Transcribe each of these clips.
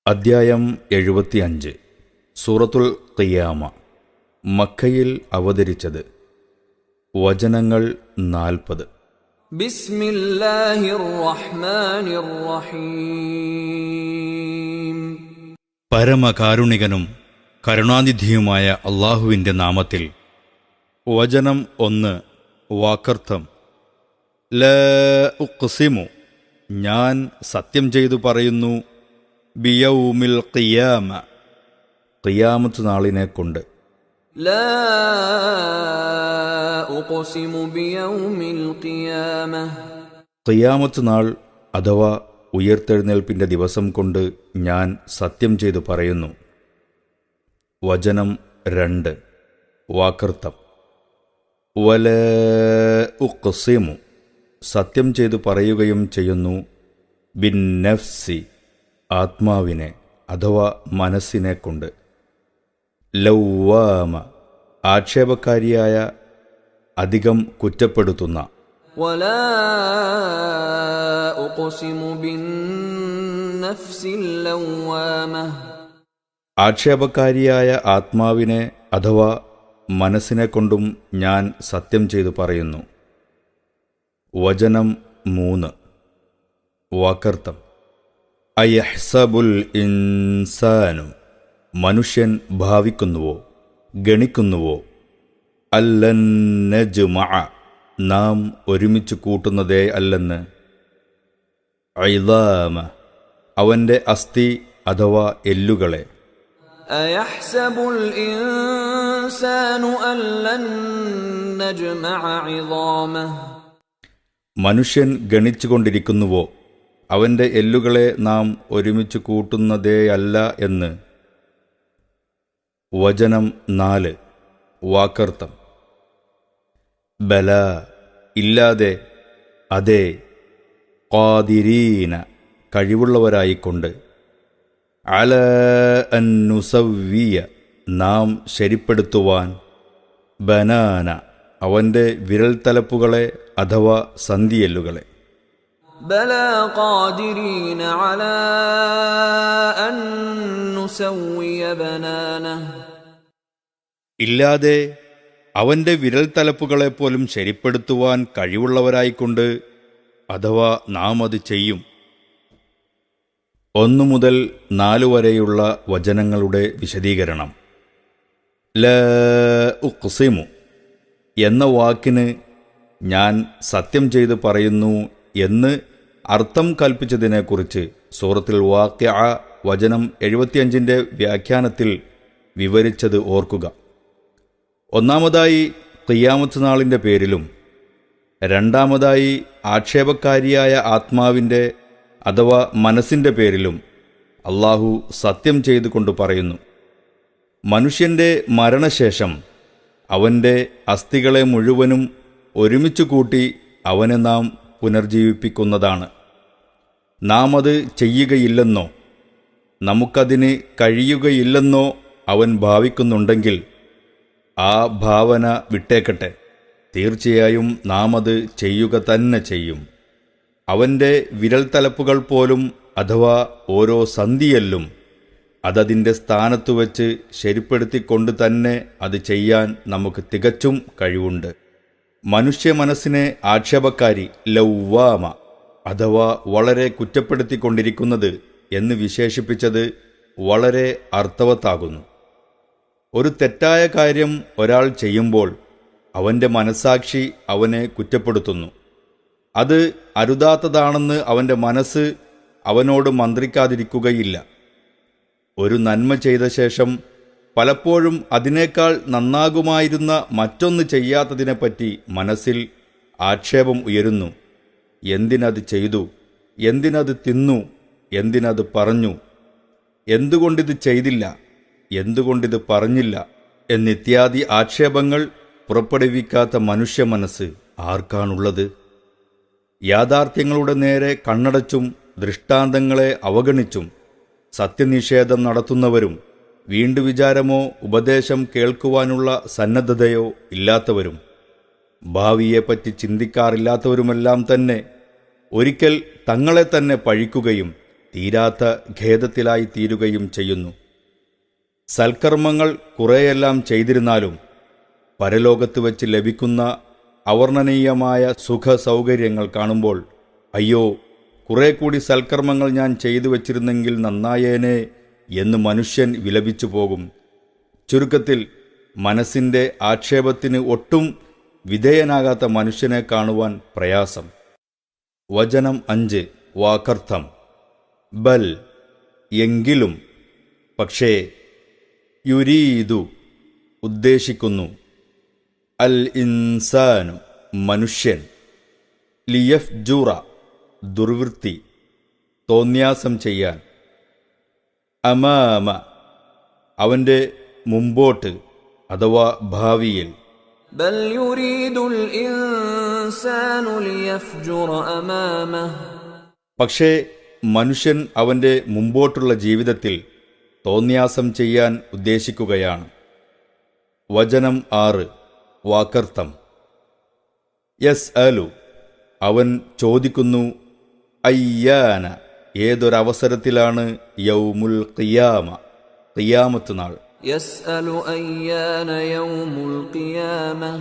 അദ്ധ്യായം 75 സൂറത്തുൽ ഖിയാമ. മക്കയിൽ അവതരിച്ചത്. വചനങ്ങൾ 40. ബിസ്മില്ലാഹിർ റഹ്മാനിർ റഹീം. പരമകാരുണികനും കരുണാനിധിയുമായ അല്ലാഹുവിൻ്റെ നാമത്തിൽ. വചനം 1. വാക്കർത്ഥം. ലാ ഉഖ്സിമു, ഞാൻ സത്യം ചെയ്തു പറയുന്നു, ബിയൗമിൽ ഖിയാമ, ഖിയാമത്ത് നാളിനെ കൊണ്ട്. ലാ ഉഖ്സിമു ബിയൗമിൽ ഖിയാമ, ഖിയാമത്ത് നാൾ അഥവാ ഉയർത്തെഴുന്നേൽപ്പിൻ്റെ ദിവസം കൊണ്ട് ഞാൻ സത്യം ചെയ്തു പറയുന്നു. വചനം 2. വാക്കർത്ഥം. വലാ ഉഖ്സിമു, സത്യം ചെയ്തു പറയുകയും ചെയ്യുന്നു, ബിന്നഫ്സി, ആത്മാവിനെ അഥവാ മനസ്സിനെ കൊണ്ട്. ലൗവാമ, ആക്ഷേപക്കാരിയായ, അധികം കുറ്റപ്പെടുത്തുന്ന. വലാ ഉഖ്സിമു ബിന്നഫ്സിൽ ലൗവാമ, ആക്ഷേപക്കാരിയായ ആത്മാവിനെ അഥവാ മനസ്സിനെ കൊണ്ടും ഞാൻ സത്യം ചെയ്തു പറയുന്നു. വചനം 3. വാക്കർത്ഥം. അയഹ്സബുൽ ഇൻസാനു, മനുഷ്യൻ ഭാവിക്കുന്നുവോ, ഗണിക്കുന്നുവോ, അല്ലൻ നജ്മഅ, നാം ഒരുമിച്ച് കൂട്ടുന്നതേ അല്ലെന്ന്. ഇളാമ, അവൻ്റെ അസ്ഥി അഥവാ എല്ലുകളെ. അയഹ്സബുൽ ഇൻസാനു അല്ലൻ നജ്മഅ ഇളാമഹു, മനുഷ്യൻ ഗണിച്ചുകൊണ്ടിരിക്കുന്നുവോ, അവൻ്റെ എല്ലുകളെ നാം ഒരുമിച്ച് കൂട്ടുന്നതേയല്ല എന്ന്. വചനം 4. വാക്കർത്ഥം. ബല, ഇല്ലാതെ, അതെ, ഖാദിരീന, കഴിവുള്ളവരായിക്കൊണ്ട്, അല അൻ നുസവ്വിയ, നാം ശരിപ്പെടുത്തുവാൻ, ബനാന, അവൻ്റെ വിരൽത്തലപ്പുകളെ അഥവാ സന്ധിയെല്ലുകളെ. ബലാ ഖാദിരീന അലാ അൻ നുസവ്വിയ ബനാനഹു, ഇല്ലാതെ അവൻ്റെ വിരൽത്തലപ്പുകളെപ്പോലും ശരിപ്പെടുത്തുവാൻ കഴിവുള്ളവരായിക്കൊണ്ട്, അഥവാ നാം അത് ചെയ്യും. 1 മുതൽ 4 വരെയുള്ള വചനങ്ങളുടെ വിശദീകരണം. ലാ ഉഖ്സിമു എന്ന വാക്കിന് ഞാൻ സത്യം ചെയ്ത് പറയുന്നു എന്ന് അർത്ഥം കൽപ്പിച്ചതിനെക്കുറിച്ച് സൂറത്തുൽ വാഖിഅ വചനം 75 വ്യാഖ്യാനത്തിൽ വിവരിച്ചത് ഓർക്കുക. ഒന്നാമതായി ഖിയാമത്ത് നാളിൻ്റെ പേരിലും, രണ്ടാമതായി ആക്ഷേപക്കാരിയായ ആത്മാവിൻ്റെ അഥവാ മനസ്സിൻ്റെ പേരിലും അല്ലാഹു സത്യം ചെയ്തുകൊണ്ട് പറയുന്നു. മനുഷ്യൻ്റെ മരണശേഷം അവൻ്റെ അസ്ഥികളെ മുഴുവനും ഒരുമിച്ച് കൂട്ടി അവനെ നാം പുനർജീവിപ്പിക്കുന്നതാണ്. നാം അത് ചെയ്യുകയില്ലെന്നോ നമുക്കതിന് കഴിയുകയില്ലെന്നോ അവൻ ഭാവിക്കുന്നുണ്ടെങ്കിൽ ആ ഭാവന വിട്ടേക്കട്ടെ. തീർച്ചയായും നാം അത് ചെയ്യുക തന്നെ ചെയ്യും. അവൻ്റെ വിരൽത്തലപ്പുകൾ പോലും അഥവാ ഓരോ സന്ധിയെല്ലും അതതിൻ്റെ സ്ഥാനത്തു വച്ച് ശരിപ്പെടുത്തിക്കൊണ്ട് തന്നെ അത് ചെയ്യാൻ നമുക്ക് തികച്ചും കഴിവുണ്ട്. മനുഷ്യ മനസ്സിനെ ആക്ഷേപക്കാരി, ലൗവാമ, അഥവാ വളരെ കുറ്റപ്പെടുത്തിക്കൊണ്ടിരിക്കുന്നത് എന്ന് വിശേഷിപ്പിച്ചത് വളരെ അർത്ഥവത്താകുന്നു. ഒരു തെറ്റായ കാര്യം ഒരാൾ ചെയ്യുമ്പോൾ അവൻ്റെ മനസ്സാക്ഷി അവനെ കുറ്റപ്പെടുത്തുന്നു. അത് അരുതാത്തതാണെന്ന് അവൻ്റെ മനസ്സ് അവനോട് മന്ത്രിക്കാതിരിക്കുകയില്ല. ഒരു നന്മ ചെയ്ത ശേഷം പലപ്പോഴും അതിനേക്കാൾ നന്നാകുമായിരുന്ന മറ്റൊന്ന് ചെയ്യാത്തതിനെപ്പറ്റി മനസ്സിൽ ആക്ഷേപം ഉയരുന്നു. എന്തിനത് ചെയ്തു, എന്തിനത് തിന്നു, എന്തിനത് പറഞ്ഞു, എന്തുകൊണ്ടിത് ചെയ്തില്ല, എന്തുകൊണ്ടിത് പറഞ്ഞില്ല എന്നിത്യാദി ആക്ഷേപങ്ങൾ പുറപ്പെടുവിക്കാത്ത മനുഷ്യ മനസ്സ് ആർക്കാണുള്ളത്? യാഥാർത്ഥ്യങ്ങളുടെ നേരെ കണ്ണടച്ചും ദൃഷ്ടാന്തങ്ങളെ അവഗണിച്ചും സത്യനിഷേധം നടത്തുന്നവരും വീണ്ടുവിചാരമോ ഉപദേശം കേൾക്കുവാനുള്ള സന്നദ്ധതയോ ഇല്ലാത്തവരും ഭാവിയെപ്പറ്റി ചിന്തിക്കാറില്ലാത്തവരുമെല്ലാം തന്നെ ഒരിക്കൽ തങ്ങളെ തന്നെ പഴിക്കുകയും തീരാത്ത ഖേദത്തിലായി തീരുകയും ചെയ്യുന്നു. സൽക്കർമ്മങ്ങൾ കുറേയെല്ലാം ചെയ്തിരുന്നാലും പരലോകത്ത് വച്ച് ലഭിക്കുന്ന അവർണ്ണനീയമായ സുഖ സൗകര്യങ്ങൾ കാണുമ്പോൾ അയ്യോ, കുറെ കൂടി സൽക്കർമ്മങ്ങൾ ഞാൻ ചെയ്തു വച്ചിരുന്നെങ്കിൽ നന്നായേനെ എന്ന് മനുഷ്യൻ വിലപിച്ചു പോകും. ചുരുക്കത്തിൽ മനസ്സിൻ്റെ ആക്ഷേപത്തിന് ഒട്ടും വിധേയനാകാത്ത മനുഷ്യനെ കാണുവാൻ പ്രയാസം. വചനം 5 വാക്കർത്ഥം. ബൽ എങ്കിലും, പക്ഷേ, യുരീദു ഉദ്ദേശിക്കുന്നു, അൽ ഇൻസാനു മനുഷ്യൻ, ലിയഫ്ജുറ ദുർവൃത്തി തോന്യാസം ചെയ്യാൻ, അമാമ അവൻ്റെ മുമ്പോട്ട് അഥവാ ഭാവിയിൽ, بل يريد الإنسان ليفجر أمامه പക്ഷേ മനുഷ്യൻ അവൻ്റെ മുമ്പോട്ടുള്ള ജീവിതത്തിൽ തോന്യാസം ചെയ്യാൻ ഉദ്ദേശിക്കുകയാണ്. വചനം 6 വാക്കർത്ഥം. യസ് അലു അവൻ ചോദിക്കുന്നു, അയ്യാന ഏതൊരവസരത്തിലാണ്, യൗമുൽ ഖിയാമ ഖിയാമത്ത് നാൾ. يسأل أيان يوم القيامة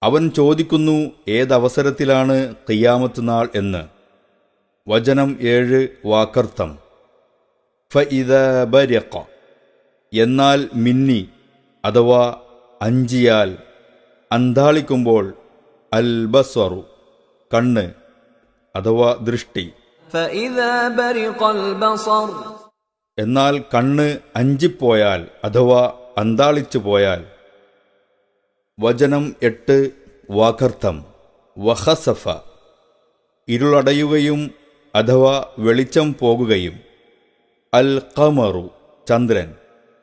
അവൻ ചോദിക്കുന്നു ഏതവസരത്തിലാണ് ഖിയാമത്ത് നാൾ എന്ന്. വചനം 7 വാക്കർത്ഥം. ഫഇദാ ബരിഖ എന്നാൽ മിന്നി അഥവാ അഞ്ചിയാൽ, അന്താളിക്കുമ്പോൾ, അൽ ബസ്വറു കണ്ണ് അഥവാ ദൃഷ്ടി. فإذا برق البصر എന്നാൽ കണ്ണ് അഞ്ചിപ്പോയാൽ അഥവാ അന്താളിച്ചു പോയാൽ. വചനം 8 വാക്കർത്ഥം. വഖസഫ ഇരുളടയുകയും അഥവാ വെളിച്ചം പോകുകയും, അൽ ഖമറു ചന്ദ്രൻ.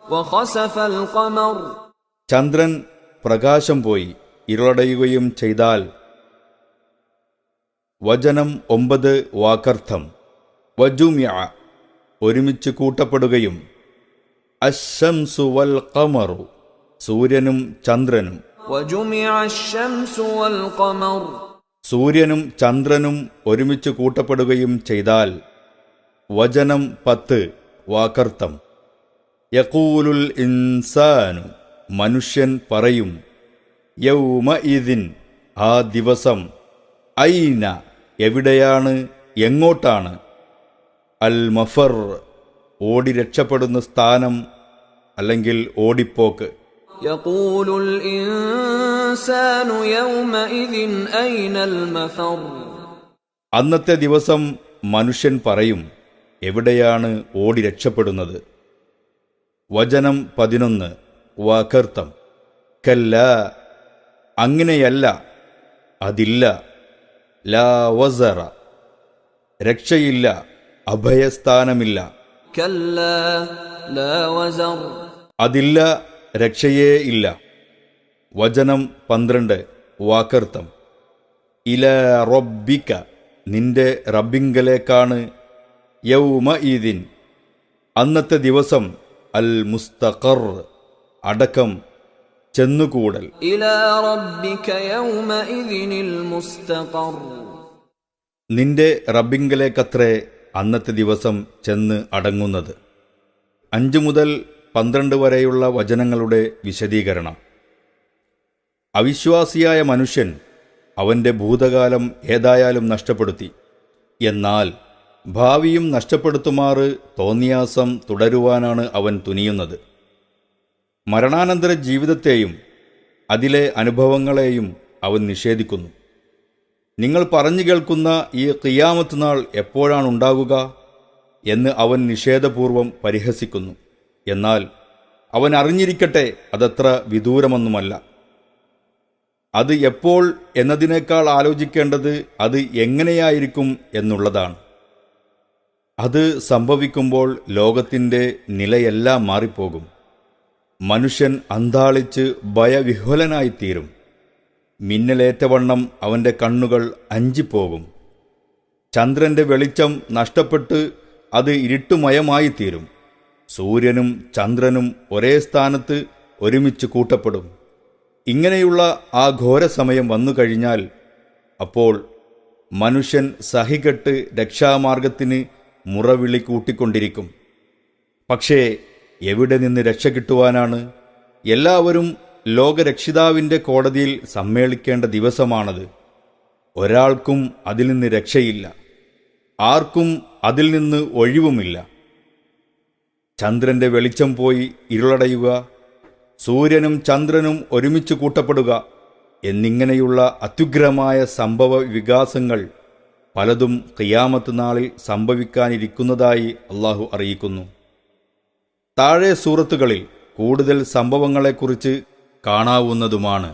وخسف القمر ചന്ദ്രൻ പ്രകാശം പോയി ഇരുളടയുകയും ചെയ്താൽ. വചനം 9 വാക്കർത്ഥം. വജുമിഅ ഒരുമിച്ച് കൂട്ടപ്പെടുകയും, അശ്ശംസു വൽ ഖമറു സൂര്യനും ചന്ദ്രനും. وجمع الشمس والقمر സൂര്യനും ചന്ദ്രനും ഒരുമിച്ച് കൂട്ടപ്പെടുകയും ചെയ്താൽ. വചനം 10 വാക്കർത്ഥം. യഖൂലുൽ ഇൻസാനു മനുഷ്യൻ പറയും, യൗമഇദിൻ ആ ദിവസം, ഐന എവിടെയാണ്, എങ്ങോട്ടാണ്, അൽ മഫർ ഓടി രക്ഷപ്പെടുന്ന സ്ഥാനം അല്ലെങ്കിൽ ഓടിപ്പോക്ക്. يقول الإنسان يومئذ أين المفر അന്നത്തെ ദിവസം മനുഷ്യൻ പറയും, എവിടെയാണ് ഓടി രക്ഷപ്പെടുന്നത്. വചനം 11 വാക്കർത്ഥം. കല്ല അങ്ങനെയല്ല, അതില്ല, ലാ വസറ രക്ഷയില്ല, അഭയസ്ഥാനമില്ല. كلا لا وزر അതില്ല, രക്ഷയേ ഇല്ല. വചനം 12 വാക്കർത്ഥം. ഇലാ റബ്ബിക നിന്റെ റബ്ബിങ്കലേക്കാണ്, യൗമഇദിൻ അന്നത്തെ ദിവസം, അൽ മുസ്തഖർ അടക്കം, ചെന്നുകൂടൽ. إلى ربك يومئذ المستقر നിന്റെ റബ്ബിങ്കലേക്കത്രേ അന്നത്തെ ദിവസം ചെന്ന് അടങ്ങുന്നത്. 5 മുതൽ 12 വരെയുള്ള വചനങ്ങളുടെ വിശദീകരണം. അവിശ്വാസിയായ മനുഷ്യൻ അവൻ്റെ ഭൂതകാലം ഏതായാലും നഷ്ടപ്പെടുത്തി. എന്നാൽ ഭാവിയും നഷ്ടപ്പെടുത്തുമാറ് തോന്നിയാസം തുടരുവാനാണ് അവൻ തുനിയുന്നത്. മരണാനന്തര ജീവിതത്തെയും അതിലെ അനുഭവങ്ങളെയും അവൻ നിഷേധിക്കുന്നു. നിങ്ങൾ പറഞ്ഞു കേൾക്കുന്ന ഈ ഖിയാമത്ത് നാൾ എപ്പോഴാണുണ്ടാകുക എന്ന് അവൻ നിഷേധപൂർവം പരിഹസിക്കുന്നു. എന്നാൽ അവൻ അറിഞ്ഞിരിക്കട്ടെ, അതത്ര വിദൂരമൊന്നുമല്ല. അത് എപ്പോൾ എന്നതിനേക്കാൾ ആലോചിക്കേണ്ടത് അത് എങ്ങനെയായിരിക്കും എന്നുള്ളതാണ്. അത് സംഭവിക്കുമ്പോൾ ലോകത്തിൻ്റെ നിലയെല്ലാം മാറിപ്പോകും. മനുഷ്യൻ അന്താളിച്ച് ഭയവിഹ്വലനായിത്തീരും. മിന്നലേറ്റവണ്ണം അവൻ്റെ കണ്ണുകൾ അഞ്ചിപ്പോകും. ചന്ദ്രൻ്റെ വെളിച്ചം നഷ്ടപ്പെട്ട് അത് ഇരുട്ടുമയമായിത്തീരും. സൂര്യനും ചന്ദ്രനും ഒരേ സ്ഥാനത്ത് ഒരുമിച്ച് കൂട്ടപ്പെടും. ഇങ്ങനെയുള്ള ആ ഘോരസമയം വന്നു കഴിഞ്ഞാൽ അപ്പോൾ മനുഷ്യൻ സഹികെട്ട് രക്ഷാമാർഗത്തിന് മുറവിളി കൂട്ടിക്കൊണ്ടിരിക്കും. പക്ഷേ എവിടെ നിന്ന് രക്ഷ കിട്ടുവാനാണ്? എല്ലാവരും ലോകരക്ഷിതാവിൻ്റെ കോടതിയിൽ സമ്മേളിക്കേണ്ട ദിവസമാണത്. ഒരാൾക്കും അതിൽ നിന്ന് രക്ഷയില്ല, ആർക്കും അതിൽ നിന്ന് ഒഴിവുമില്ല. ചന്ദ്രന്റെ വെളിച്ചം പോയി ഇരുളടയുക, സൂര്യനും ചന്ദ്രനും ഒരുമിച്ച് കൂട്ടപ്പെടുക എന്നിങ്ങനെയുള്ള അത്യുഗ്രമായ സംഭവ വികാസങ്ങൾ പലതും ഖിയാമത്ത് നാളിൽ സംഭവിക്കാനിരിക്കുന്നതായി അള്ളാഹു അറിയിക്കുന്നു. താഴെ സൂറത്തുകളിൽ കൂടുതൽ സംഭവങ്ങളെക്കുറിച്ച് കാണാവുന്നതുമാണ്.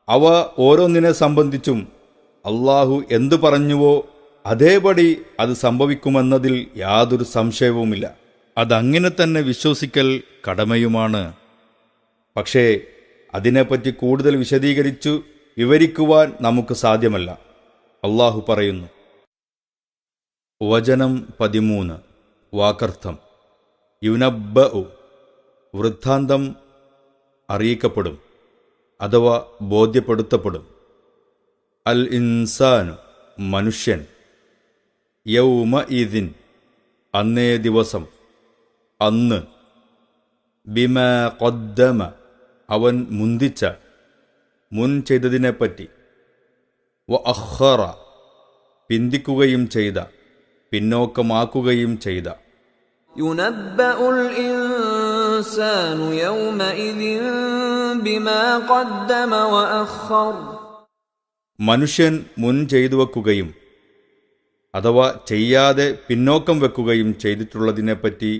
അവ ഓരോന്നിനെ സംബന്ധിച്ചും അള്ളാഹു എന്തു പറഞ്ഞുവോ അതേപടി അത് സംഭവിക്കുമെന്നതിൽ യാതൊരു സംശയവുമില്ല. അതങ്ങനെ തന്നെ വിശ്വസിക്കൽ കടമയുമാണ്. പക്ഷേ അതിനെപ്പറ്റി കൂടുതൽ വിശദീകരിച്ചു വിവരിക്കുവാൻ നമുക്ക് സാധ്യമല്ല. അള്ളാഹു പറയുന്നു, വചനം 13 വാക്കർത്ഥം. യുനബ്ബഉ വൃത്താന്തം അറിയിക്കപ്പെടും അഥവാ ബോധ്യപ്പെടുത്തപ്പെടും. അൽ ഇൻസാനു മനുഷ്യൻ, യൗമഇദിൻ അന്നേ ദിവസം, അന്ന്, ബിമാ ഖദ്ദമ അവൻ മുന്തിച്ച മുൻ ചെയ്തതിനെപ്പറ്റി, വ അഖറ പിന്തിക്കുകയും ചെയ്ത പിന്നോക്കമാക്കുകയും ചെയ്ത. യുനബ്ബഉൽ ഇൻസാനു യൗമഇദിൻ ബിമാ ഖദ്ദമ വ അഖറ മനുഷ്യൻ മുൻ ചെയ്തു വെക്കുകയും അഥവാ ചെയ്യാതെ പിന്നോക്കം വെക്കുകയും ചെയ്തിട്ടുള്ളതിനെപ്പറ്റി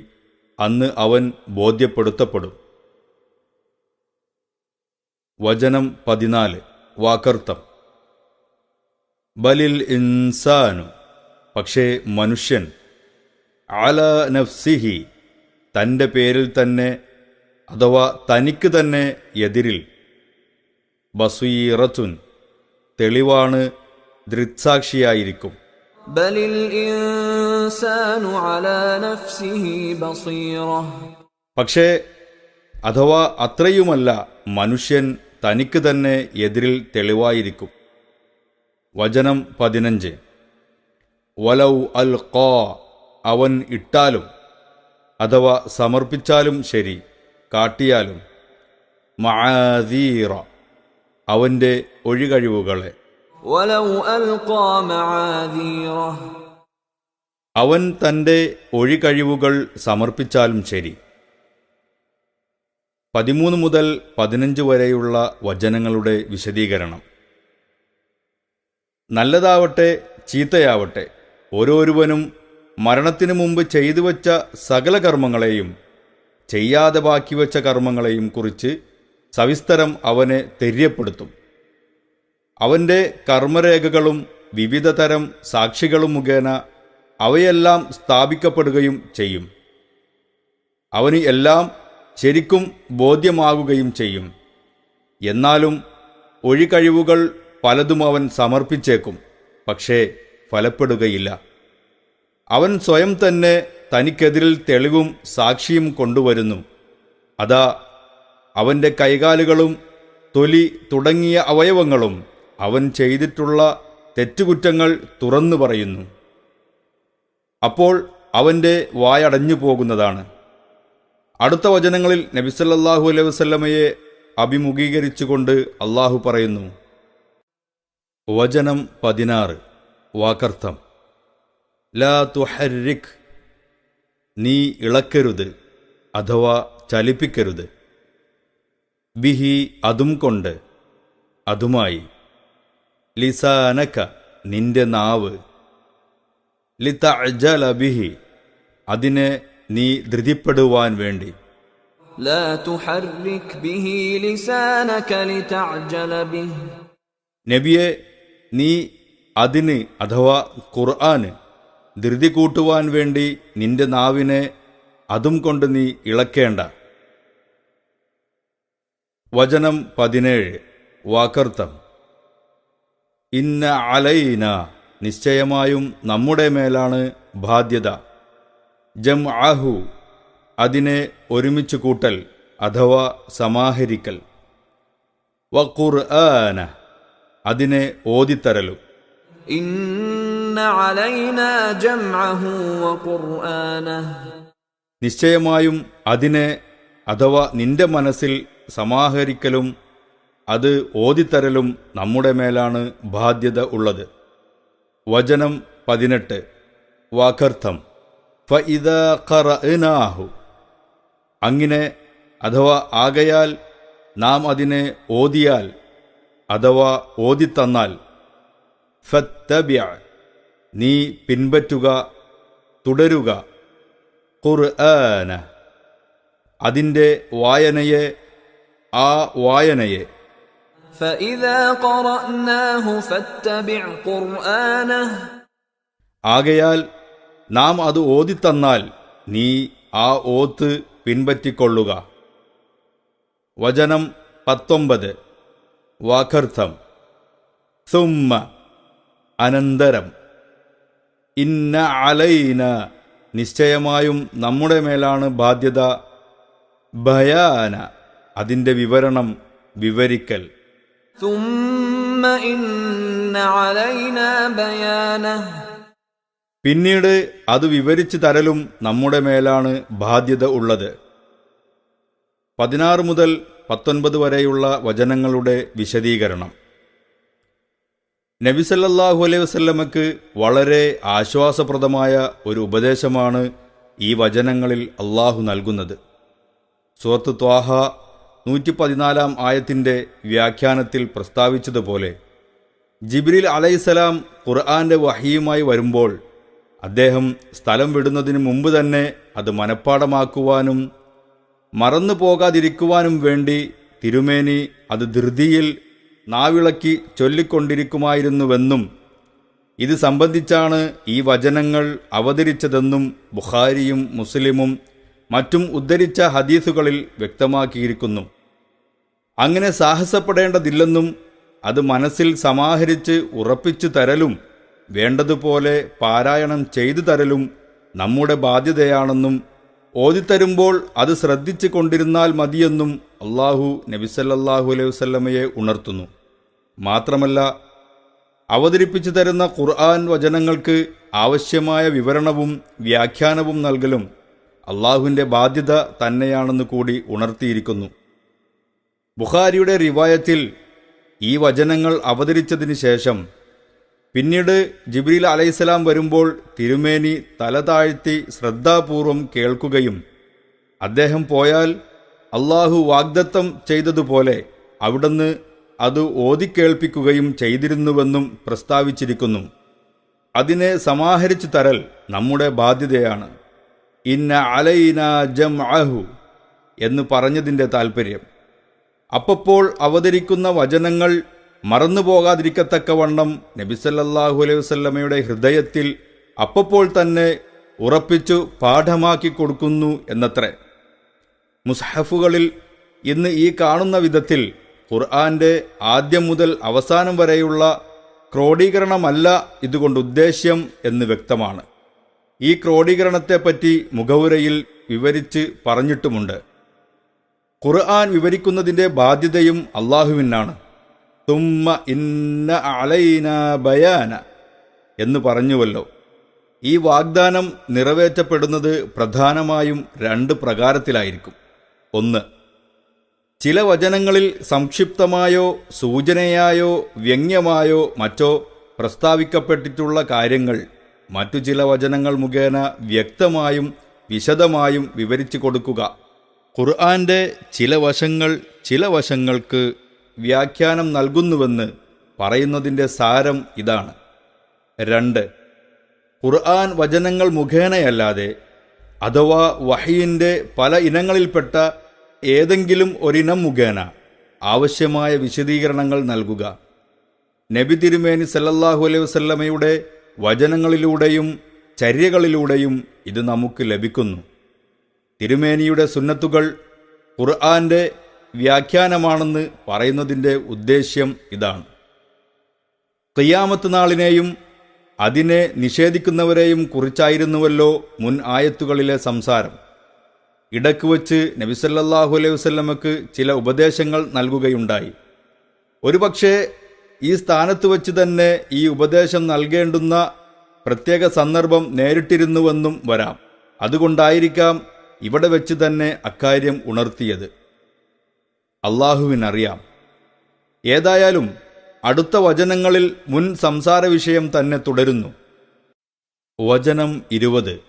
അന്ന് അവൻ ബോധ്യപ്പെടുത്തപ്പെടും. വചനം 14 വാക്കർത്ഥം. ബലിൽ ഇൻസാനു പക്ഷേ മനുഷ്യൻ, അല നഫ്സിഹി തൻ്റെ പേരിൽ തന്നെ അഥവാ തനിക്ക് തന്നെ എതിരിൽ, ബസീറത്തുൻ തെളിവാണ്, ദൃക്സാക്ഷിയായിരിക്കും. ബലിൽ ഇൻസാനു അലാ നഫ്സിഹി ബസീറ പക്ഷേ അഥവാ അത്രയുമല്ല, മനുഷ്യൻ തനിക്ക് തന്നെ എതിരിൽ തെളിവായിരിക്കും. വചനം 15 വലൗ അൽഖാ അവൻ ഇട്ടാലും അഥവാ സമർപ്പിച്ചാലും ശരി, കാട്ടിയാലും, മആദീറ അവൻ്റെ ഒഴികഴിവുകളെ, വലൗ അൽഖാ മആദീറ അവൻ തൻ്റെ ഒഴികഴിവുകൾ സമർപ്പിച്ചാലും ശരി. 13 മുതൽ 15 വരെയുള്ള വചനങ്ങളുടെ വിശദീകരണം. നല്ലതാവട്ടെ ചീത്തയാവട്ടെ, ഓരോരുവനും മരണത്തിനു മുമ്പ് ചെയ്തു വച്ച സകല കർമ്മങ്ങളെയും ചെയ്യാതെ ബാക്കിവെച്ച കർമ്മങ്ങളെയും കുറിച്ച് സവിസ്തരം അവനെ തെര്യപ്പെടുത്തും. അവൻ്റെ കർമ്മരേഖകളും വിവിധ തരം സാക്ഷികളും മുഖേന അവയെല്ലാം സ്ഥാപിക്കപ്പെടുകയും ചെയ്യും. അവന് എല്ലാം ശരിക്കും ബോധ്യമാകുകയും ചെയ്യും. എന്നാലും ഒഴികഴിവുകൾ പലതും അവൻ സമർപ്പിച്ചേക്കും, പക്ഷേ ഫലപ്പെടുകയില്ല. അവൻ സ്വയം തന്നെ തനിക്കെതിരിൽ തെളിവും സാക്ഷിയും കൊണ്ടുവരുന്നു. അതാ അവൻ്റെ കൈകാലുകളും തൊലി തുടങ്ങിയ അവയവങ്ങളും അവൻ ചെയ്തിട്ടുള്ള തെറ്റുകുറ്റങ്ങൾ തുറന്നു പറയുന്നു. അപ്പോൾ അവൻ്റെ വായടഞ്ഞു പോകുന്നതാണ്. അടുത്ത വചനങ്ങളിൽ നബി സല്ലല്ലാഹു അലൈഹി വസല്ലമയെ അഭിമുഖീകരിച്ചുകൊണ്ട് അള്ളാഹു പറയുന്നു. വചനം 16 വാക്കർത്ഥം. ലാ തുഹർരിക് നീ ഇളക്കരുത് അഥവാ ചലിപ്പിക്കരുത്, ബിഹി അതും കൊണ്ട്, അതുമായി, ലിസാനക നിന്റെ നാവ്, ലിതഅജല ബിഹി അതിനെ നീ ധൃതിപ്പെടുവാൻ വേണ്ടി. ലാ തുഹർരിക് ബിഹി ലിസാനക ലിതഅജല ബിഹി നബിയെ നീ അതിന് അഥവാ ഖുർആന് ധൃതി കൂട്ടുവാൻ വേണ്ടി നിന്റെ നാവിനെ അതും കൊണ്ട് നീ ഇളക്കേണ്ട. വചനം 17 വാക്കർത്ഥം. ഇന്ന അലൈന നിശ്ചയമായും നമ്മുടെ മേലാണ് ബാധ്യത, ജംഅഹു അതിനെ ഒരുമിച്ച് കൂട്ടൽ അഥവാ സമാഹരിക്കൽ, വ ഖുർആന അതിനെ ഓതിത്തരലും. ഇന്ന علينا جمعه وقرآنه നിശ്ചയമായും അതിനെ അഥവാ നിന്റെ മനസ്സിൽ സമാഹരിക്കലും അത് ഓതിത്തരലും നമ്മുടെ മേലാണ് ബാധ്യത ഉള്ളത്. വചനം 18 വാക്കർത്ഥം ഫഇദാ ഖറഅനാഹു അങ്ങനെ അഥവാ ആകയാൽ നാം അതിനെ ഓതിയാൽ അഥവാ ഓതിത്തന്നാൽ ഫത്തബിഅ നീ പിൻപറ്റുക തുടരുക ഖുർആന അതിൻ്റെ വായനയെ ആ വായനയെ فإذا قرأناه فاتبع قرآنه ആകയാൽ നാം അത് ഓതിത്തന്നാൽ നീ ആ ഓത്ത് പിൻപറ്റിക്കൊള്ളുക. വചനം 19 വാക്കർത്ഥം സുമ്മ അനന്തരം ഇന്ന അലൈന നിശ്ചയമായും നമ്മുടെ മേലാണ് ബാധ്യത ബയാന അതിൻ്റെ വിവരണം വിവരിക്കൽ ثم إن علينا بيانه പിന്നീട് അത് വിവരിച്ചു തരലും നമ്മുടെ മേലാണ് ബാധ്യത ഉള്ളത്. 16 മുതൽ 19 വരെയുള്ള വചനങ്ങളുടെ വിശദീകരണം. നബി സല്ലല്ലാഹു അലൈഹി വസല്ലമക്ക് വളരെ ആശ്വാസപ്രദമായ ഒരു ഉപദേശമാണ് ഈ വചനങ്ങളിൽ അള്ളാഹു നൽകുന്നത്. സൂറത്ത് ത്വാഹ 114 ആയത്തിൻ്റെ വ്യാഖ്യാനത്തിൽ പ്രസ്താവിച്ചതുപോലെ ജിബ്രീൽ അലൈഹിസ്സലാം ഖുർആന്റെ വഹിയുമായി വരുമ്പോൾ അദ്ദേഹം സ്ഥലം വിടുന്നതിന് മുമ്പ് തന്നെ അത് മനഃപ്പാടമാക്കുവാനും മറന്നു പോകാതിരിക്കുവാനും വേണ്ടി തിരുമേനി അത് ധൃതിയിൽ നാവിളക്കി ചൊല്ലിക്കൊണ്ടിരിക്കുമായിരുന്നുവെന്നും ഇത് സംബന്ധിച്ചാണ് ഈ വചനങ്ങൾ അവതരിച്ചതെന്നും ബുഖാരിയും മുസ്ലിമും മറ്റും ഉദ്ധരിച്ച ഹദീസുകളിൽ വ്യക്തമാക്കിയിരിക്കുന്നു. അങ്ങനെ സാഹസപ്പെടേണ്ടതില്ലെന്നും അത് മനസ്സിൽ സമാഹരിച്ച് ഉറപ്പിച്ചു തരലും വേണ്ടതുപോലെ പാരായണം ചെയ്തു തരലും നമ്മുടെ ബാധ്യതയാണെന്നും ഓതിത്തരുമ്പോൾ അത് ശ്രദ്ധിച്ചു കൊണ്ടിരുന്നാൽ മതിയെന്നും അള്ളാഹു നബി സല്ലല്ലാഹു അലൈഹി വസല്ലമയെ ഉണർത്തുന്നു. മാത്രമല്ല അവതരിപ്പിച്ചു തരുന്ന ഖുർആൻ വചനങ്ങൾക്ക് ആവശ്യമായ വിവരണവും വ്യാഖ്യാനവും നൽകലും അള്ളാഹുവിൻ്റെ ബാധ്യത തന്നെയാണെന്ന് കൂടി ഉണർത്തിയിരിക്കുന്നു. ബുഖാരിയുടെ റിവായത്തിൽ ഈ വചനങ്ങൾ അവതരിച്ചതിന് ശേഷം പിന്നീട് ജിബ്രീൽ അലൈഹിസ്സലാം വരുമ്പോൾ തിരുമേനി തല താഴ്ത്തി ശ്രദ്ധാപൂർവം കേൾക്കുകയും അദ്ദേഹം പോയാൽ അള്ളാഹു വാഗ്ദത്തം ചെയ്തതുപോലെ അവിടുന്ന് അത് ഓതിക്കേൾപ്പിക്കുകയും ചെയ്തിരുന്നുവെന്നും പ്രസ്താവിച്ചിരിക്കുന്നു. അതിനെ സമാഹരിച്ചു തരൽ നമ്മുടെ ബാധ്യതയാണ്. ഇന്ന അലൈന ജംഅഹു എന്ന് പറഞ്ഞതിൻ്റെ താൽപ്പര്യം അപ്പോൾ അവതരിക്കുന്ന വചനങ്ങൾ മറന്നുപോകാതിരിക്കത്തക്കവണ്ണം നബി സല്ലല്ലാഹു അലൈഹി വസല്ലമയുടെ ഹൃദയത്തിൽ അപ്പോൾ തന്നെ ഉറപ്പിച്ചു പാഠമാക്കി കൊടുക്കുന്നു എന്നത്രേ. മുസ്ഹഫുകളിൽ ഇന്ന് ഈ കാണുന്ന വിധത്തിൽ ഖുർആന്റെ ആദ്യം മുതൽ അവസാനം വരെയുള്ള ക്രോഡീകരണമല്ല ഇതുകൊണ്ട് ഉദ്ദേശ്യം എന്ന് വ്യക്തമാണ്. ഈ ക്രോഡീകരണത്തെപ്പറ്റി മുഖവുരയിൽ വിവരിച്ച് പറഞ്ഞിട്ടുമുണ്ട്. ഖുർആൻ വിവരിക്കുന്നതിൻ്റെ ബാധ്യതയും അള്ളാഹുവിനാണ്. തുമ്മ ഇന്ന അലൈന ബയാന എന്ന് പറഞ്ഞുവല്ലോ. ഈ വാഗ്ദാനം നിറവേറ്റപ്പെടുന്നത് പ്രധാനമായും 2 പ്രകാരത്തിലായിരിക്കും. 1. ചില വചനങ്ങളിൽ സംക്ഷിപ്തമായോ സൂചനയായോ വ്യംഗ്യമായോ മറ്റോ പ്രസ്താവിക്കപ്പെട്ടിട്ടുള്ള കാര്യങ്ങൾ മറ്റു ചില വചനങ്ങൾ മുഖേന വ്യക്തമായും വിശദമായും വിവരിച്ചു കൊടുക്കുക. ഖുർആന്റെ ചില വശങ്ങൾ ചില വശങ്ങൾക്ക് വ്യാഖ്യാനം നൽകുന്നുവെന്ന് പറയുന്നതിൻ്റെ സാരം ഇതാണ്. 2. ഖുർആൻ വചനങ്ങൾ മുഖേനയല്ലാതെ അഥവാ വഹയിൻ്റെ പല ഇനങ്ങളിൽപ്പെട്ട ഏതെങ്കിലും ഒരിനം മുഖേന ആവശ്യമായ വിശദീകരണങ്ങൾ നൽകുക. നബി തിരുമേനി സല്ലല്ലാഹു അലൈഹി വസല്ലമയുടെ വചനങ്ങളിലൂടെയും ചര്യകളിലൂടെയും ഇത് നമുക്ക് ലഭിക്കുന്നു. തിരുമേനിയുടെ സുന്നത്തുകൾ ഖുർആന്റെ വ്യാഖ്യാനമാണെന്ന് പറയുന്നതിൻ്റെ ഉദ്ദേശ്യം ഇതാണ്. ഖിയാമത്ത് നാളിനെയും അതിനെ നിഷേധിക്കുന്നവരെയും കുറിച്ചായിരുന്നുവല്ലോ മുൻ ആയത്തുകളിലെ സംസാരം. ഇടയ്ക്ക് വച്ച് നബി സല്ലല്ലാഹു അലൈഹി വസല്ലമക്ക് ചില ഉപദേശങ്ങൾ നൽകുകയുണ്ടായി. ഒരുപക്ഷേ ഈ സ്ഥാനത്ത് വച്ച് തന്നെ ഈ ഉപദേശം നൽകേണ്ടുന്ന പ്രത്യേക സന്ദർഭം നേരിട്ടിരുന്നുവെന്നും വരാം. അതുകൊണ്ടായിരിക്കാം ഇവിടെ വെച്ച് തന്നെ അക്കാര്യം ഉണർത്തിയത്. അള്ളാഹുവിനറിയാം. ഏതായാലും അടുത്ത വചനങ്ങളിൽ മുൻ സംസാര വിഷയം തന്നെ തുടരുന്നു. വചനം 20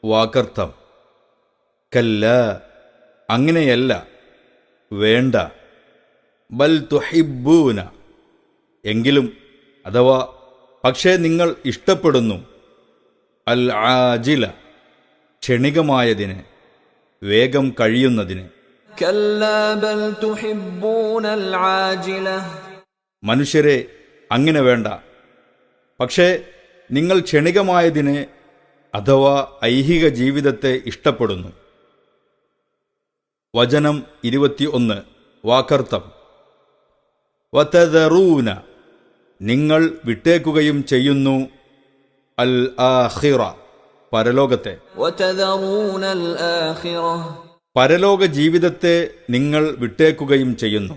വാക്കർത്ഥം. കല്ല, അങ്ങനെയല്ല, വേണ്ട. ബൽ തുഹിബ്ബൂന, എങ്കിലും അഥവാ പക്ഷേ നിങ്ങൾ ഇഷ്ടപ്പെടുന്നു. അൽ ആജില, ക്ഷണികമായതിന്, വേഗം കഴിയുന്നതിന്. كلا بل تحبون العاجلة. മനുഷ്യരെ, അങ്ങനെ വേണ്ട. പക്ഷേ നിങ്ങൾ ക്ഷണികമായതിനെ അഥവാ ഐഹിക ജീവിതത്തെ ഇഷ്ടപ്പെടുന്നു. വചനം 21 വാക്കർത്ഥം. വതദറൂന, നിങ്ങൾ വിട്ടേക്കുകയും ചെയ്യുന്നു. അൽ ആഖിറ, പരലോകത്തെ. وتذرون الآخرة. പരലോക ജീവിതത്തെ നിങ്ങൾ വിട്ടേക്കുകയും ചെയ്യുന്നു.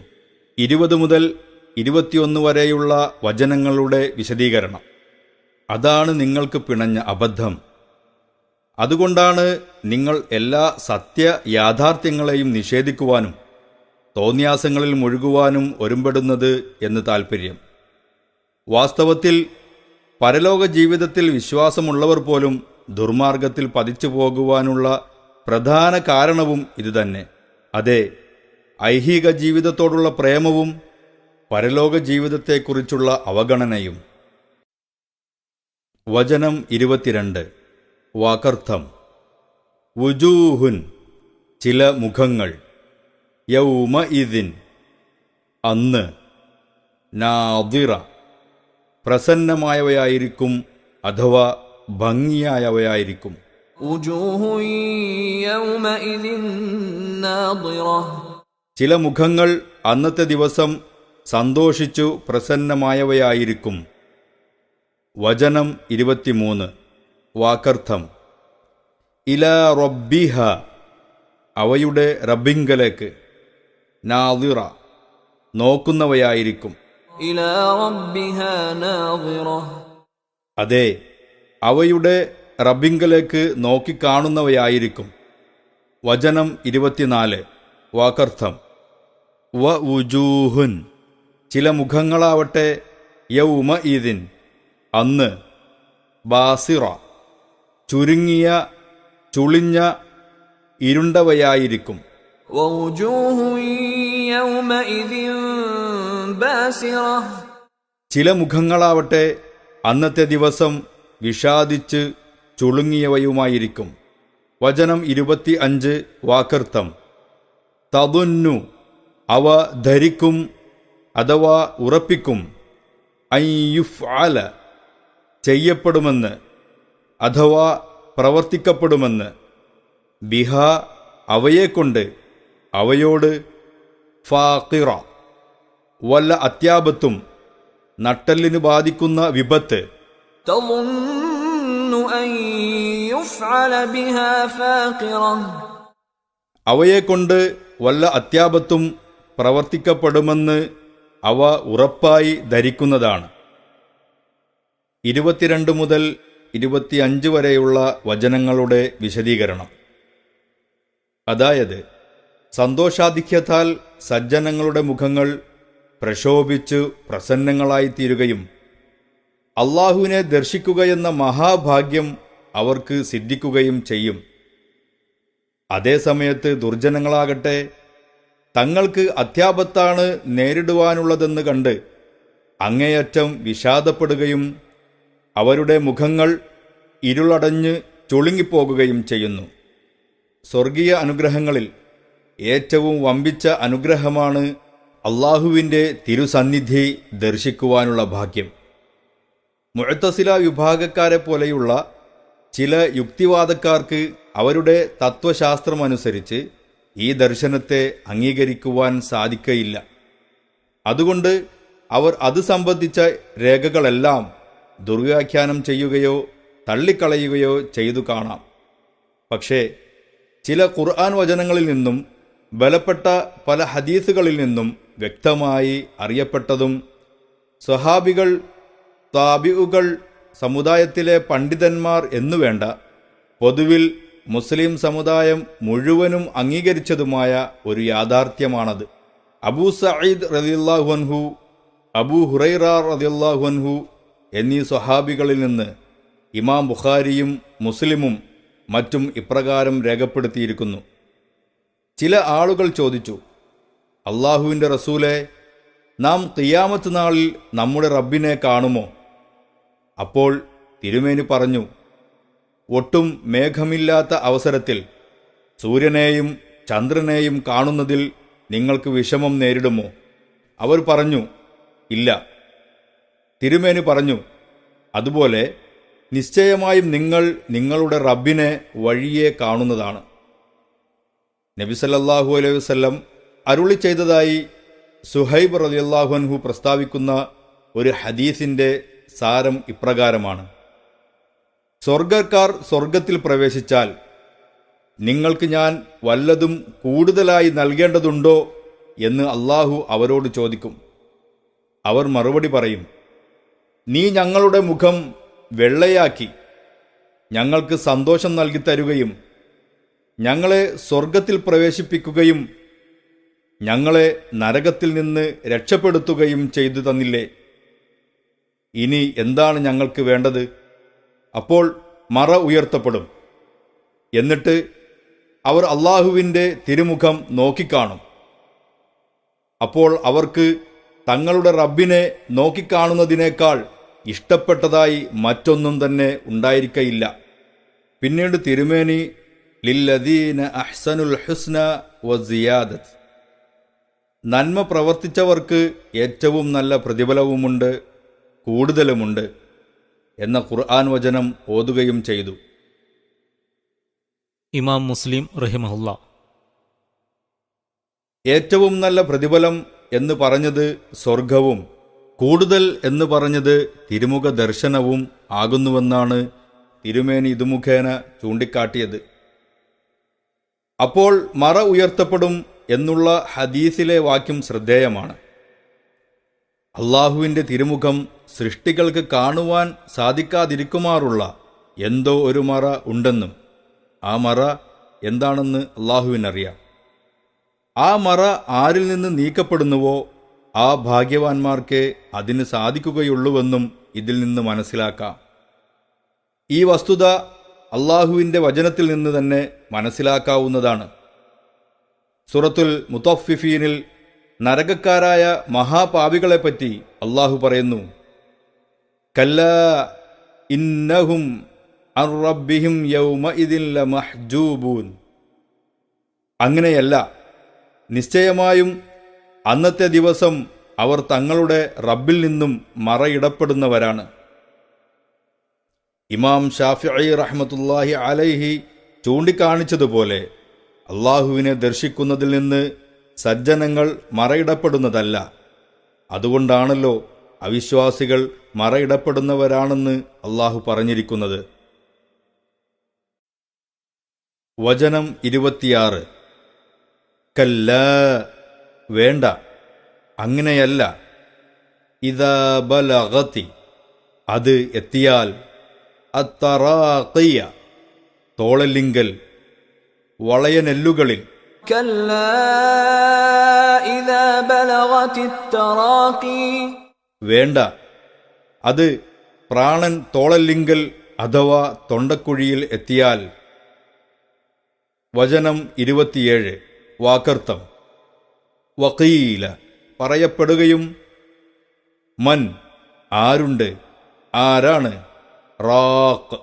20 മുതൽ 21 വരെയുള്ള വചനങ്ങളുടെ വിശദീകരണം. അതാണ് നിങ്ങൾക്ക് പിണഞ്ഞ അബദ്ധം. അതുകൊണ്ടാണ് നിങ്ങൾ എല്ലാ സത്യ യാഥാർത്ഥ്യങ്ങളെയും നിഷേധിക്കുവാനും തോന്യാസങ്ങളിൽ മുഴുകുവാനും ഒരുമ്പെടുന്നത് എന്ന് താൽപ്പര്യം. വാസ്തവത്തിൽ പരലോക ജീവിതത്തിൽ വിശ്വാസമുള്ളവർ പോലും ദുർമാർഗത്തിൽ പതിച്ചു പോകുവാനുള്ള പ്രധാന കാരണവും ഇതുതന്നെ. അതെ, ഐഹിക ജീവിതത്തോടുള്ള പ്രേമവും പരലോക ജീവിതത്തെക്കുറിച്ചുള്ള അവഗണനയും. വചനം 22 വാക്കർത്ഥം. വുജൂഹുൻ, ചില മുഖങ്ങൾ. യൗമഇദിൻ, അന്ന്. നാദിറ, പ്രസന്നമായവയായിരിക്കും അഥവാ ഭംഗിയായവയായിരിക്കും. وجوه يومئذ ناضرة. ചില മുഖങ്ങൾ അന്നത്തെ ദിവസം സന്തോഷിച്ചു പ്രസന്നമായവയായിരിക്കും. വചനം 23 വാക്കർത്ഥം. ഇലാ റബ്ബിഹ, അവയുടെ റബ്ബിങ്കലേക്ക്. നാദിറ, നോക്കുന്നവയായിരിക്കും. إلى ربها ناظرة. അതെ, അവയുടെ റബ്ബിങ്കലേക്ക് നോക്കിക്കാണുന്നവയായിരിക്കും. വചനം 24 വാക്കർത്ഥം. വ ഉജൂഹുൻ, ചില മുഖങ്ങളാവട്ടെ. യൗമഇദിൻ, അന്ന്. ബാസിറ, ചുരുങ്ങിയ, ചുളിഞ്ഞ, ഇരുണ്ടവയായിരിക്കും. ووجوه يومئذ باسرة. ചില മുഖങ്ങളാവട്ടെ അന്നത്തെ ദിവസം വിഷാദിച്ച് ചുളുങ്ങിയവയുമായിരിക്കും. വചനം 25 വാക്കർത്ഥം. തദുന്നു, അവ ധരിക്കും അഥവാ ഉറപ്പിക്കും. അയ്യുഫ്അല, ചെയ്യപ്പെടുമെന്ന് അഥവാ പ്രവർത്തിക്കപ്പെടുമെന്ന്. ബിഹ, അവയെക്കൊണ്ട്, അവയോട്. ഫാഖിറ, വല്ല അത്യാപത്തും, നട്ടെല്ലിന് ബാധിക്കുന്ന വിപത്ത്. تظن أن يفعل بها فاقرة. അവയെക്കൊണ്ട് വല്ല അത്യാപത്തും പ്രവർത്തിക്കപ്പെടുമെന്ന് അവ ഉറപ്പായി ധരിക്കുന്നതാണ്. 22 മുതൽ 25 വരെയുള്ള വചനങ്ങളുടെ വിശദീകരണം. അതായത്, സന്തോഷാധിക്യത്താൽ സജ്ജനങ്ങളുടെ മുഖങ്ങൾ പ്രശോഭിച്ചു പ്രസന്നങ്ങളായിത്തീരുകയും അള്ളാഹുവിനെ ദർശിക്കുകയെന്ന മഹാഭാഗ്യം അവർക്ക് സിദ്ധിക്കുകയും ചെയ്യും. അതേസമയത്ത് ദുർജനങ്ങളാകട്ടെ തങ്ങൾക്ക് അത്യാപത്താണ് നേരിടുവാനുള്ളതെന്ന് കണ്ട് അങ്ങേയറ്റം വിഷാദപ്പെടുകയും അവരുടെ മുഖങ്ങൾ ഇരുളടഞ്ഞ് ചുളുങ്ങിപ്പോകുകയും ചെയ്യുന്നു. സ്വർഗീയ അനുഗ്രഹങ്ങളിൽ ഏറ്റവും വമ്പിച്ച അനുഗ്രഹമാണ് അള്ളാഹുവിൻ്റെ തിരുസന്നിധി ദർശിക്കുവാനുള്ള ഭാഗ്യം. മുഅ്തസില വിഭാഗക്കാരെ പോലെയുള്ള ചില യുക്തിവാദക്കാർക്ക് അവരുടെ തത്വശാസ്ത്രമനുസരിച്ച് ഈ ദർശനത്തെ അംഗീകരിക്കുവാൻ സാധിക്കയില്ല. അതുകൊണ്ട് അവർ അത് സംബന്ധിച്ച രേഖകളെല്ലാം ദുർവ്യാഖ്യാനം ചെയ്യുകയോ തള്ളിക്കളയുകയോ ചെയ്തു കാണാം. പക്ഷേ ചില ഖുർആൻ വചനങ്ങളിൽ നിന്നും ബലപ്പെട്ട പല ഹദീസുകളിൽ നിന്നും വ്യക്തമായി അറിയപ്പെട്ടതും സ്വഹാബികൾ, താബിഉകൾ, സമുദായത്തിലെ പണ്ഡിതന്മാർ എന്നുവേണ്ട, പൊതുവിൽ മുസ്ലിം സമുദായം മുഴുവനും അംഗീകരിച്ചതുമായ ഒരു യാഥാർത്ഥ്യമാണത്. അബൂ സഈദ് റളിയല്ലാഹു അൻഹു, അബൂ ഹുറൈറ റളിയല്ലാഹു അൻഹു എന്നീ സ്വഹാബികളിൽ നിന്ന് ഇമാം ബുഖാരിയും മുസ്ലിമും മറ്റും ഇപ്രകാരം രേഖപ്പെടുത്തിയിരിക്കുന്നു. ചില ആളുകൾ ചോദിച്ചു, അള്ളാഹുവിൻ്റെ റസൂലെ, നാം ഖിയാമത്ത് നാളിൽ നമ്മുടെ റബ്ബിനെ കാണുമോ? അപ്പോൾ തിരുമേനി പറഞ്ഞു, ഒട്ടും മേഘമില്ലാത്ത അവസരത്തിൽ സൂര്യനെയും ചന്ദ്രനെയും കാണുന്നതിൽ നിങ്ങൾക്ക് വിഷമം നേരിടുമോ? അവർ പറഞ്ഞു, ഇല്ല. തിരുമേനി പറഞ്ഞു, അതുപോലെ നിശ്ചയമായും നിങ്ങൾ നിങ്ങളുടെ റബ്ബിനെ വഴിയെ കാണുന്നതാണ്. നബി സല്ലല്ലാഹു അലൈഹി വസല്ലം അരുളി ചെയ്തതായി സുഹൈബ് റളിയല്ലാഹു അൻഹു പ്രസ്താവിക്കുന്ന ഒരു ഹദീസിൻ്റെ സാരം ഇപ്രകാരമാണ്: സ്വർഗക്കാർ സ്വർഗത്തിൽ പ്രവേശിച്ചാൽ നിങ്ങൾക്ക് ഞാൻ വല്ലതും കൂടുതലായി നൽകേണ്ടതുണ്ടോ എന്ന് അള്ളാഹു അവരോട് ചോദിക്കും. അവർ മറുപടി പറയും, നീ ഞങ്ങളുടെ മുഖം വെള്ളയാക്കി ഞങ്ങൾക്ക് സന്തോഷം നൽകി തരുകയും ഞങ്ങളെ സ്വർഗത്തിൽ പ്രവേശിപ്പിക്കുകയും ഞങ്ങളെ നരകത്തിൽ നിന്ന് രക്ഷപ്പെടുത്തുകയും ചെയ്തു തന്നില്ലേ? ഇനി എന്താണ് ഞങ്ങൾക്ക് വേണ്ടത്? അപ്പോൾ മറ ഉയർത്തപ്പെടും. എന്നിട്ട് അവർ അള്ളാഹുവിൻ്റെ തിരുമുഖം നോക്കിക്കാണും. അപ്പോൾ അവർക്ക് തങ്ങളുടെ റബ്ബിനെ നോക്കിക്കാണുന്നതിനേക്കാൾ ഇഷ്ടപ്പെട്ടതായി മറ്റൊന്നും തന്നെ ഉണ്ടായിരിക്കയില്ല. പിന്നീട് തിരുമേനി ലില്ലദീന അഹ്സനുൽ ഹുസ്ന വസിയാദത്ത്, നന്മ പ്രവർത്തിച്ചവർക്ക് ഏറ്റവും നല്ല പ്രതിഫലവുമുണ്ട്, കൂടുതലുമുണ്ട് എന്ന ഖുർആൻ വചനം ഓതുകയും ചെയ്തു. ഇമാം മുസ്ലിം റഹിമഹുല്ല. ഏറ്റവും നല്ല പ്രതിഫലം എന്ന് പറഞ്ഞത് സ്വർഗവും കൂടുതൽ എന്ന് പറഞ്ഞത് തിരുമുഖ ദർശനവും ആകുന്നുവെന്നാണ് തിരുമേനി ഇതുമുഖേന ചൂണ്ടിക്കാട്ടിയത്. അപ്പോൾ മറ ഉയർത്തപ്പെടും എന്നുള്ള ഹദീസിലെ വാക്യം ശ്രദ്ധേയമാണ്. അള്ളാഹുവിൻ്റെ തിരുമുഖം സൃഷ്ടികൾക്ക് കാണുവാൻ സാധിക്കാതിരിക്കുമാറുള്ള എന്തോ ഒരു മറ ഉണ്ടെന്നും ആ മറ എന്താണെന്ന് അള്ളാഹുവിനറിയാം. ആ മറ ആരിൽ നിന്ന് നീക്കപ്പെടുന്നുവോ ആ ഭാഗ്യവാന്മാർക്കേ അതിന് സാധിക്കുകയുള്ളൂവെന്നും ഇതിൽ നിന്ന് മനസ്സിലാക്കാം. ഈ വസ്തുത അള്ളാഹുവിൻ്റെ വചനത്തിൽ നിന്ന് തന്നെ മനസ്സിലാക്കാവുന്നതാണ്. സൂറത്തുൽ മുത്തഫിഫീനിൽ നരകക്കാരായ മഹാപാപികളെപ്പറ്റി അള്ളാഹു പറയുന്നു, കല്ലാ ഇന്നഹും അൻ റബ്ബിഹിം യൗമഇദിൻ ലമഹ്ജൂബൂൻ. അങ്ങനെയല്ല, നിശ്ചയമായും അന്നത്തെ ദിവസം അവർ തങ്ങളുടെ റബ്ബിൽ നിന്നും മറയിടപ്പെടുന്നവരാണ്. ഇമാം ഷാഫിഈ റഹ്മത്തുള്ളാഹി അലൈഹി ചൂണ്ടിക്കാണിച്ചതുപോലെ അള്ളാഹുവിനെ ദർശിക്കുന്നതിൽ നിന്ന് സജ്ജനങ്ങൾ മറയിടപ്പെടുന്നതല്ല. അതുകൊണ്ടാണല്ലോ അവിശ്വാസികൾ മറയിടപ്പെടുന്നവരാണെന്ന് അള്ളാഹു പറഞ്ഞിരിക്കുന്നത്. വചനം 26. കല്ലാ, വേണ്ട, അങ്ങനെയല്ല. ഇദാ ബലഗതി, അത് എത്തിയാൽ, അത്തറാഖിയ, തോളലിങ്കൽ, വളയനെല്ലുകളിൽ. كلا إذا بلغت التراقي. വേണ്ട, അത് പ്രാണൻ തോളലിങ്കൽ അഥവാ തൊണ്ടക്കുഴിയിൽ എത്തിയാൽ. വചനം 27. വാക്കർത്ഥം. വഖീല, പറയപ്പെടുകയും, മൻ, ആരുണ്ട്, ആരാണ്, റാഖ്,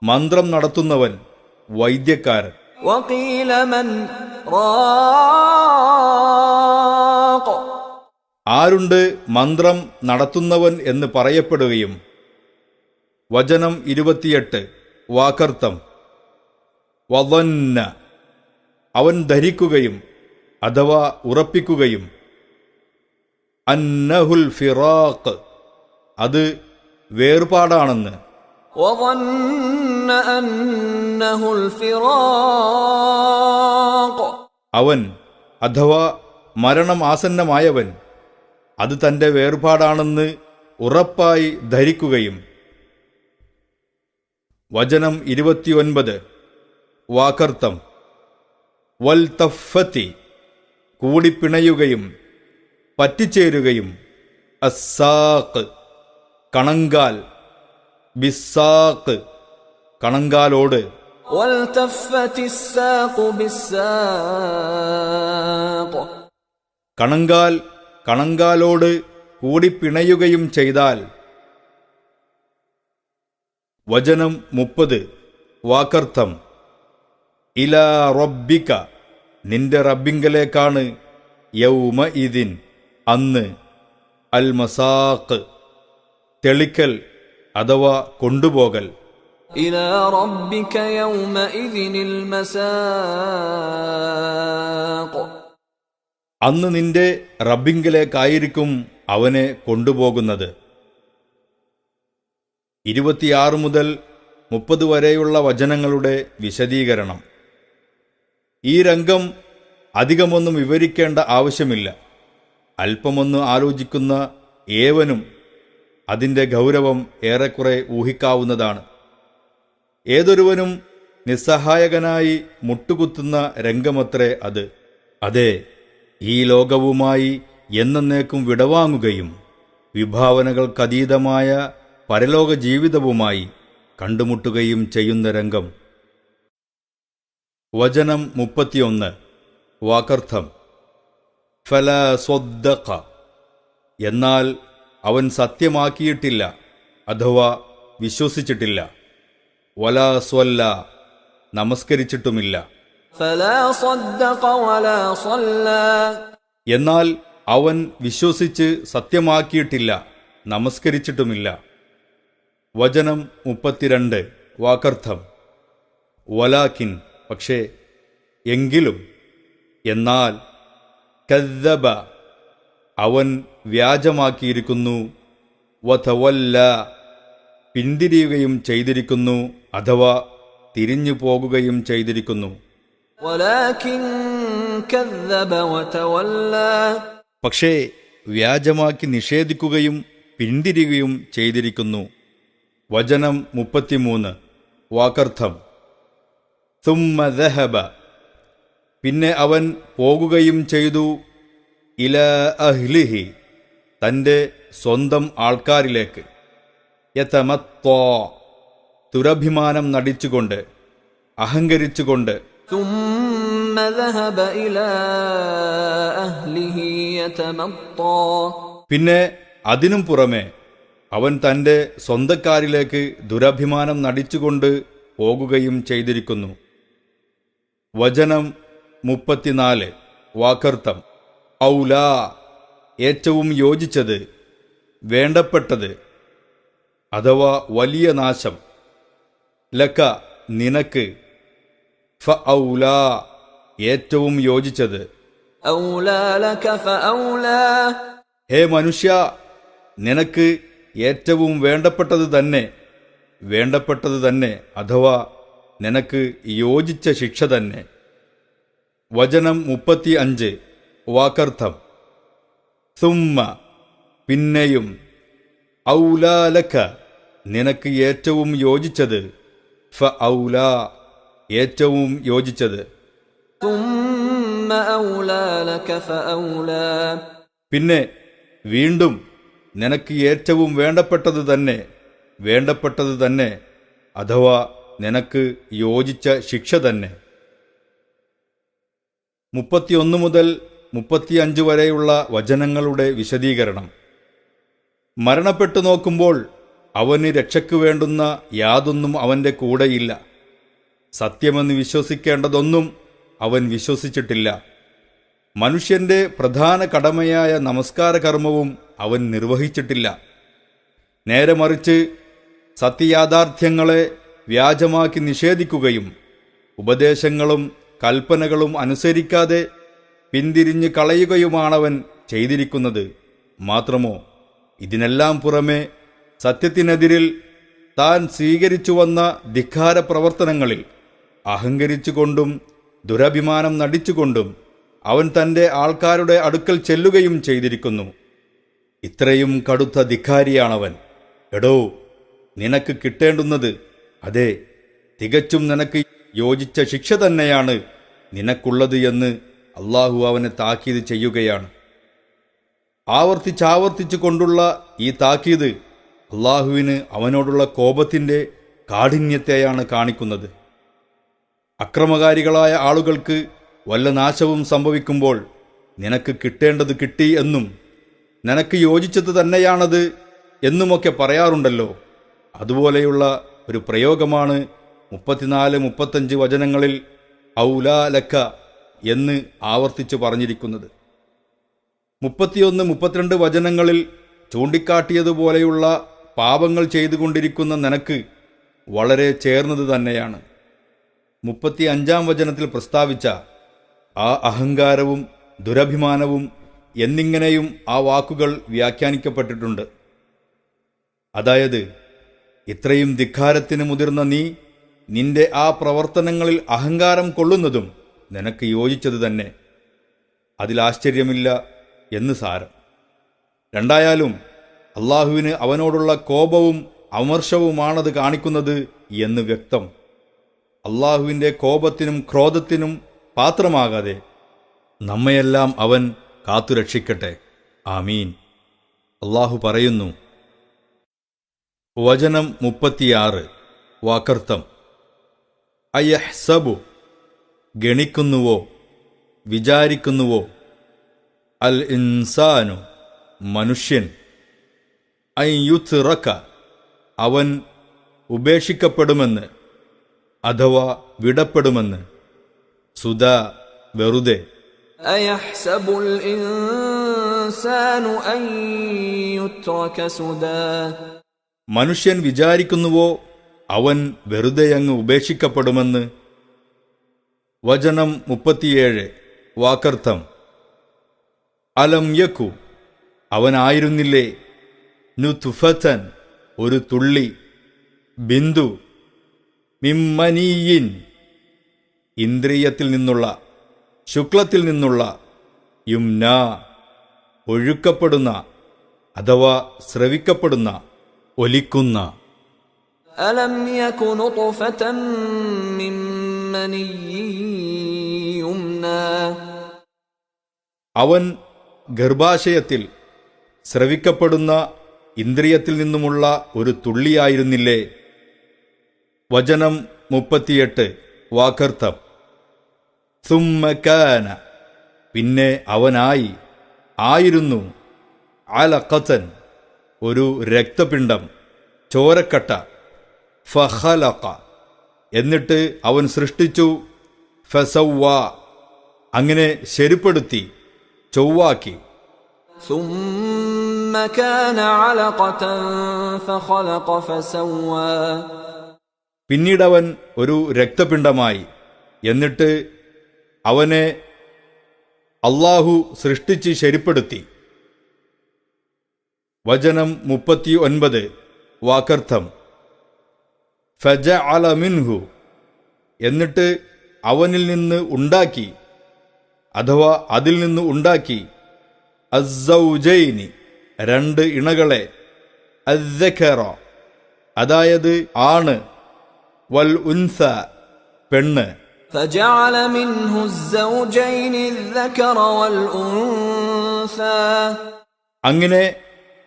മന്ത്രം നടത്തുന്നവൻ, വൈദ്യക്കാരൻ. وقيل من راق. ആരുണ്ട് മന്ത്രം നടത്തുന്നവൻ എന്ന് പറയപ്പെടുകയും. വചനം 28. വാക്കർത്ഥം. വദന്ന, അവൻ ധരിക്കുകയും അഥവാ ഉറപ്പിക്കുകയും, അന്നഹുൽ ഫിറാഖ്, അത് വേർപാടാണെന്ന്. وظن أنه الفراق. അവൻ അഥവാ മരണം ആസന്നമായവൻ അത് തൻ്റെ വേർപാടാണെന്ന് ഉറപ്പായി ധരിക്കുകയും. വചനം 29. വാക്കർത്ഥം. വൽ തഫ്ഫത്തി, കൂടിപ്പിണയുകയും പറ്റിച്ചേരുകയും, അസ്സാഖ്, കണങ്കാൽ, ബിസ്സാഖ്, കണങ്കാലോട്, والتفت الساق بالساق കണങ്കാൽ കണങ്കാലോട് കൂടിപ്പിണയുകയും ചെയ്താൽ. വചനം 30. വാക്കർത്ഥം. ഇലാ റബ്ബിക, നിന്റെ റബ്ബിങ്കലേക്കാണ്, യൗമ ഇദിൻ, അന്ന്, അൽ മസാഖ്, തെളിക്കൽ അഥവാ കൊണ്ടുപോകൽ. إلى ربك يومئذ المساق അന്ന് നിന്റെ റബ്ബിങ്കലേക്കായിരിക്കും അവനെ കൊണ്ടുപോകുന്നത്. 26 മുതൽ 30 വരെയുള്ള വചനങ്ങളുടെ വിശദീകരണം. ഈ രംഗം അധികമൊന്നും വിവരിക്കേണ്ട ആവശ്യമില്ല. അല്പമൊന്ന് ആലോചിക്കുന്ന ഏവനും അതിൻ്റെ ഗൗരവം ഏറെക്കുറെ ഊഹിക്കാവുന്നതാണ്. ഏതൊരുവനും നിസ്സഹായകനായി മുട്ടുകുത്തുന്ന രംഗമത്രേ അത്. അതെ, ഈ ലോകവുമായി എന്നേക്കും വിടവാങ്ങുകയും വിഭാവനകൾക്കതീതമായ പരലോക ജീവിതവുമായി കണ്ടുമുട്ടുകയും ചെയ്യുന്ന രംഗം. വചനം 31. വാക്കർത്ഥം. ഫലാ സ്വദ്ദഖ, എന്നാൽ അവൻ സത്യമാക്കിയിട്ടില്ല അഥവാ വിശ്വസിച്ചിട്ടില്ല. വലാ സ്വല്ല, നമസ്കരിച്ചിട്ടുമില്ല. فلا صدق ولا صلى എന്നാൽ അവൻ വിശ്വസിച്ച് സത്യമാക്കിയിട്ടില്ല, നമസ്കരിച്ചിട്ടുമില്ല. വചനം 32. വാക്കർത്ഥം. വലാകിൻ, പക്ഷേ, എങ്കിലും, എന്നാൽ, കദ്ദബ, അവൻ വ്യാജമാക്കിയിരിക്കുന്നു, വതവല്ല, പിന്തിരിയുകയും ചെയ്തിരിക്കുന്നു അഥവാ തിരിഞ്ഞു പോകുകയും ചെയ്തിരിക്കുന്നു. ولكن كذب وتولى പക്ഷേ വ്യാജമാക്കി നിഷേധിക്കുകയും പിന്തിരിയുകയും ചെയ്തിരിക്കുന്നു. വചനം 33. വാക്കർത്ഥം. സുമ്മ ദഹബ, പിന്നെ അവൻ പോകുകയും ചെയ്തു, ഇലാ അഹ്ലിഹി, തൻ്റെ സ്വന്തം ആൾക്കാരിലേക്ക്, യതമത്താ, ദുരഭിമാനം നടിച്ചുകൊണ്ട്, അഹങ്കരിച്ചുകൊണ്ട്, ثم ذهب إلى أهله يتمطى പിന്നെ അതിനും പുറമെ അവൻ തൻ്റെ സ്വന്തക്കാരിലേക്ക് ദുരഭിമാനം നടിച്ചുകൊണ്ട് പോകുകയും ചെയ്തിരിക്കുന്നു. വചനം 34. വാക്കർത്ഥം. ഔലാ, ഏറ്റവും യോജിച്ചത്, വേണ്ടപ്പെട്ടത് അഥവാ വലിയ നാശം, ലക, നിനക്ക്, ഫഔലാ, ഏറ്റവും യോജിച്ചത്, أولى لك فأولى ഹേ മനുഷ്യ, നിനക്ക് ഏറ്റവും വേണ്ടപ്പെട്ടത് തന്നെ, വേണ്ടപ്പെട്ടത് തന്നെ അഥവാ നിനക്ക് യോജിച്ച ശിക്ഷ തന്നെ. വചനം 35. വാക്കർത്ഥം. സുമ്മ, പിന്നെയും, ഔലാ ലക, നിനക്ക് ഏറ്റവും യോജിച്ചത്, ഫഔലാ, ഏറ്റവും യോജിച്ചത്, ثم أولى لك فأولى പിന്നെ വീണ്ടും നിനക്ക് ഏറ്റവും വേണ്ടപ്പെട്ടത് തന്നെ, വേണ്ടപ്പെട്ടത് തന്നെ അഥവാ നിനക്ക് യോജിച്ച ശിക്ഷ തന്നെ. 31 മുതൽ 35 വരെയുള്ള വചനങ്ങളുടെ വിശദീകരണം. മരണപ്പെട്ടു നോക്കുമ്പോൾ അവന് രക്ഷയ്ക്ക് വേണ്ടുന്ന യാതൊന്നും അവൻ്റെ കൂടെയില്ല. സത്യമെന്ന് വിശ്വസിക്കേണ്ടതൊന്നും അവൻ വിശ്വസിച്ചിട്ടില്ല. മനുഷ്യന്റെ പ്രധാന കടമയായ നമസ്കാര കർമ്മവും അവൻ നിർവഹിച്ചിട്ടില്ല. നേരെ മറിച്ച് സത്യയാഥാർത്ഥ്യങ്ങളെ വ്യാജമാക്കി നിഷേധിക്കുകയും ഉപദേശങ്ങളും കൽപ്പനകളും അനുസരിക്കാതെ പിന്തിരിഞ്ഞ് കളയുകയുമാണവൻ ചെയ്തിരിക്കുന്നത്. മാത്രമോ, ഇതിനെല്ലാം പുറമെ സത്യത്തിനെതിരിൽ താൻ സ്വീകരിച്ചു വന്ന ധിക്കാര പ്രവർത്തനങ്ങളിൽ അഹങ്കരിച്ചുകൊണ്ടും ദുരഭിമാനം നടിച്ചുകൊണ്ടും അവൻ തൻ്റെ ആൾക്കാരുടെ അടുക്കൽ ചെല്ലുകയും ചെയ്തിരിക്കുന്നു. ഇത്രയും കടുത്ത ധിക്കാരിയാണവൻ. എടോ, നിനക്ക് കിട്ടേണ്ടുന്നത് അതെ, തികച്ചും നിനക്ക് യോജിച്ച ശിക്ഷ തന്നെയാണ് നിനക്കുള്ളത് എന്ന് അള്ളാഹു അവനെ താക്കീത് ചെയ്യുകയാണ്. ആവർത്തിച്ചാവർത്തിച്ചു കൊണ്ടുള്ള ഈ താക്കീത് അള്ളാഹുവിന് അവനോടുള്ള കോപത്തിൻ്റെ കാഠിന്യത്തെയാണ് കാണിക്കുന്നത്. അക്രമകാരികളായ ആളുകൾക്ക് വല്ല നാശവും സംഭവിക്കുമ്പോൾ നിനക്ക് കിട്ടേണ്ടത് കിട്ടി എന്നും നിനക്ക് യോജിച്ചത് തന്നെയാണത് എന്നുമൊക്കെ പറയാറുണ്ടല്ലോ. അതുപോലെയുള്ള ഒരു പ്രയോഗമാണ് 34-35 വചനങ്ങളിൽ ഔലാ ലക്ക എന്ന് ആവർത്തിച്ച് പറഞ്ഞിരിക്കുന്നത്. 31-32 വചനങ്ങളിൽ ചൂണ്ടിക്കാട്ടിയതുപോലെയുള്ള പാപങ്ങൾ ചെയ്തുകൊണ്ടിരിക്കുന്ന നിനക്ക് വളരെ ചേർന്നത് തന്നെയാണ്. 35-ാം വചനത്തിൽ പ്രസ്താവിച്ച ആ അഹങ്കാരവും ദുരഭിമാനവും എന്നിങ്ങനെയും ആ വാക്കുകൾ വ്യാഖ്യാനിക്കപ്പെട്ടിട്ടുണ്ട്. അതായത്, ഇത്രയും ധിക്കാരത്തിന് മുതിർന്ന നീ നിന്റെ ആ പ്രവർത്തനങ്ങളിൽ അഹങ്കാരം കൊള്ളുന്നതും നിനക്ക് യോജിച്ചത് തന്നെ. അതിലാശ്ചര്യമില്ല എന്ന് സാരം. രണ്ടായാലും അള്ളാഹുവിന് അവനോടുള്ള കോപവും അമർഷവുമാണത് കാണിക്കുന്നത് എന്ന് വ്യക്തം. അള്ളാഹുവിൻ്റെ കോപത്തിനും ക്രോധത്തിനും പാത്രമാകാതെ നമ്മയെല്ലാം അവൻ കാത്തുരക്ഷിക്കട്ടെ. ആമീൻ. അള്ളാഹു പറയുന്നു, വചനം 36 വാക്കർത്ഥം. അയഹ്സബു ഗണിക്കുന്നുവോ, വിചാരിക്കുന്നുവോ, അൽ ഇൻസാനു മനുഷ്യൻ, അയ്യുത്റക അവൻ ഉപേക്ഷിക്കപ്പെടുമെന്ന് അഥവാ വിടപ്പെടുമെന്ന്, സുദാ വെറുതെ. അയഹ്സബുൽ ഇൻസാനു അൻ യുത്റക സുദാ മനുഷ്യൻ വിചാരിക്കുന്നുവോ അവൻ വെറുതെയങ്ങ് ഉപേക്ഷിക്കപ്പെടുമെന്ന്. വചനം 37 വാക്കർത്ഥം. അലം യക്കു അവനായിരുന്നില്ലേ, നുത്ഫതൻ ഒരു തുള്ളി, ബിന്ദു, മിമ്മനീയിൻ ഇന്ദ്രിയത്തിൽ നിന്നുള്ള, ശുക്ലത്തിൽ നിന്നുള്ള, യുംന ഒഴുക്കപ്പെടുന്ന അഥവാ സ്രവിക്കപ്പെടുന്ന, ഒലിക്കുന്ന. അലം യകു നുത്ഫതൻ മിൻ മനിയ്യിൻ യുംനാ അവൻ ഗർഭാശയത്തിൽ സ്രവിക്കപ്പെടുന്ന ഇന്ദ്രിയത്തിൽ നിന്നുമുള്ള ഒരു തുള്ളിയായിരുന്നില്ലേ. വചനം 38 വാക്കർത്ഥം. സുമ്മകാന പിന്നെ അവനായി, ആയിരുന്നു, അലഖതൻ ഒരു രക്തപിണ്ഡം, ചോരക്കട്ട, ഫഖലഖ എന്നിട്ട് അവൻ സൃഷ്ടിച്ചു, ഫസവ്വ അങ്ങനെ ശരിപ്പെടുത്തി, ചൊവ്വാക്കി. ثم كان علقة فخلق فسوى പിന്നീടവൻ ഒരു രക്തപിണ്ഡമായി, എന്നിട്ട് അവനെ അള്ളാഹു സൃഷ്ടിച്ച് ശരിപ്പെടുത്തി. വചനം 39 വാക്കർത്ഥം. ഫജഅല മിൻഹു എന്നിട്ട് അവനിൽ നിന്ന് ഉണ്ടാക്കി അഥവാ അതിൽ നിന്ന് ഉണ്ടാക്കി, അസ്സൗജൈനി രണ്ട് ഇണകളെ, അസ്സകറ അതായത് ആണ്, വൽ ഉൻസ പെണ്ണ്. فجعل منه الزوجين الذكر والأنثى അങ്ങനെ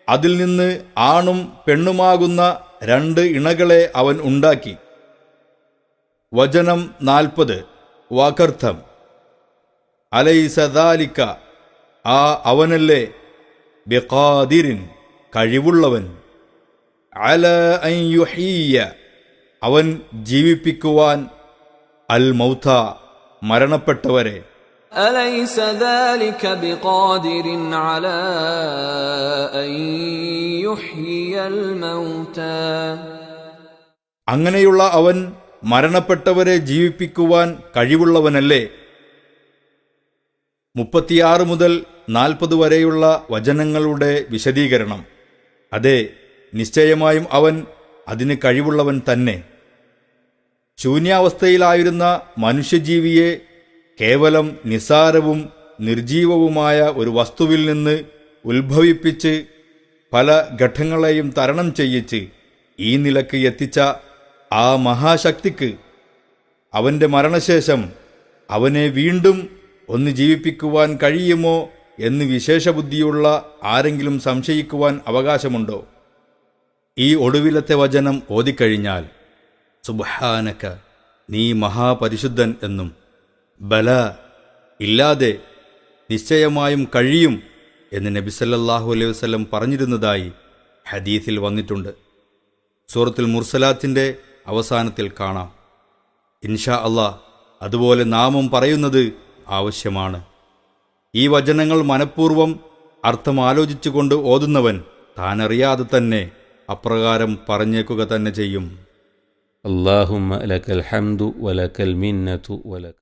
അതിൽ നിന്ന് ആണും പെണ്ണുമാകുന്ന രണ്ട് ഇണകളെ അവൻ ഉണ്ടാക്കി. വചനം 40 വാക്കർത്ഥം. അലൈസ ദാലിക ആ അവനല്ലേ, ബിഖാദിരിൻ കഴിവുള്ളവൻ, അല അൻ യുഹീയ അവൻ ജീവിപ്പിക്കുവാൻ, അൽ മൗത മരണപ്പെട്ടവരെ. أليس ذلك بقادر على أن يحيي الموتى അങ്ങനെയുള്ള അവൻ മരണപ്പെട്ടവരെ ജീവിപ്പിക്കുവാൻ കഴിവുള്ളവനല്ലേ. 36 മുതൽ 40 വരെയുള്ള വചനങ്ങളുടെ വിശദീകരണം. അതെ, നിശ്ചയമായും അവൻ അതിന് കഴിവുള്ളവൻ തന്നെ. ശൂന്യാവസ്ഥയിലായിരുന്ന മനുഷ്യജീവിയെ കേവലം നിസാരവും നിർജീവവുമായ ഒരു വസ്തുവിൽ നിന്ന് ഉത്ഭവിപ്പിച്ച് പല ഘട്ടങ്ങളെയും തരണം ചെയ്യിച്ച് ഈ നിലക്ക് എത്തിച്ച ആ മഹാശക്തിക്ക് അവൻ്റെ മരണശേഷം അവനെ വീണ്ടും ഒന്ന് ജീവിപ്പിക്കുവാൻ കഴിയുമോ എന്ന് വിശേഷബുദ്ധിയുള്ള ആരെങ്കിലും സംശയിക്കുവാൻ അവകാശമുണ്ടോ? ഈ ഒടുവിലത്തെ വചനം ഓതിക്കഴിഞ്ഞാൽ സുബ്ഹാനക, നീ മഹാപരിശുദ്ധൻ എന്നും, ബല, ഇല്ലാതെ നിശ്ചയമായും കഴിയും എന്ന് നബി സല്ലല്ലാഹു അലൈഹി വസല്ലം പറഞ്ഞിരുന്നതായി ഹദീസിൽ വന്നിട്ടുണ്ട്. സൂറത്തുൽ മുർസലാത്തിൻ്റെ അവസാനത്തിൽ കാണാം. ഇൻഷാ അല്ലാഹ് അതുപോലെ നാമും പറയുന്നത് ആവശ്യമാണ്. ഈ വചനങ്ങൾ മനഃപൂർവ്വം അർത്ഥം ആലോചിച്ചുകൊണ്ട് ഓതുന്നവൻ താനറിയാതെ തന്നെ അപ്രകാരം പറഞ്ഞേക്കുക തന്നെ ചെയ്യും. اللهم لك الحمد ولك المنة ولك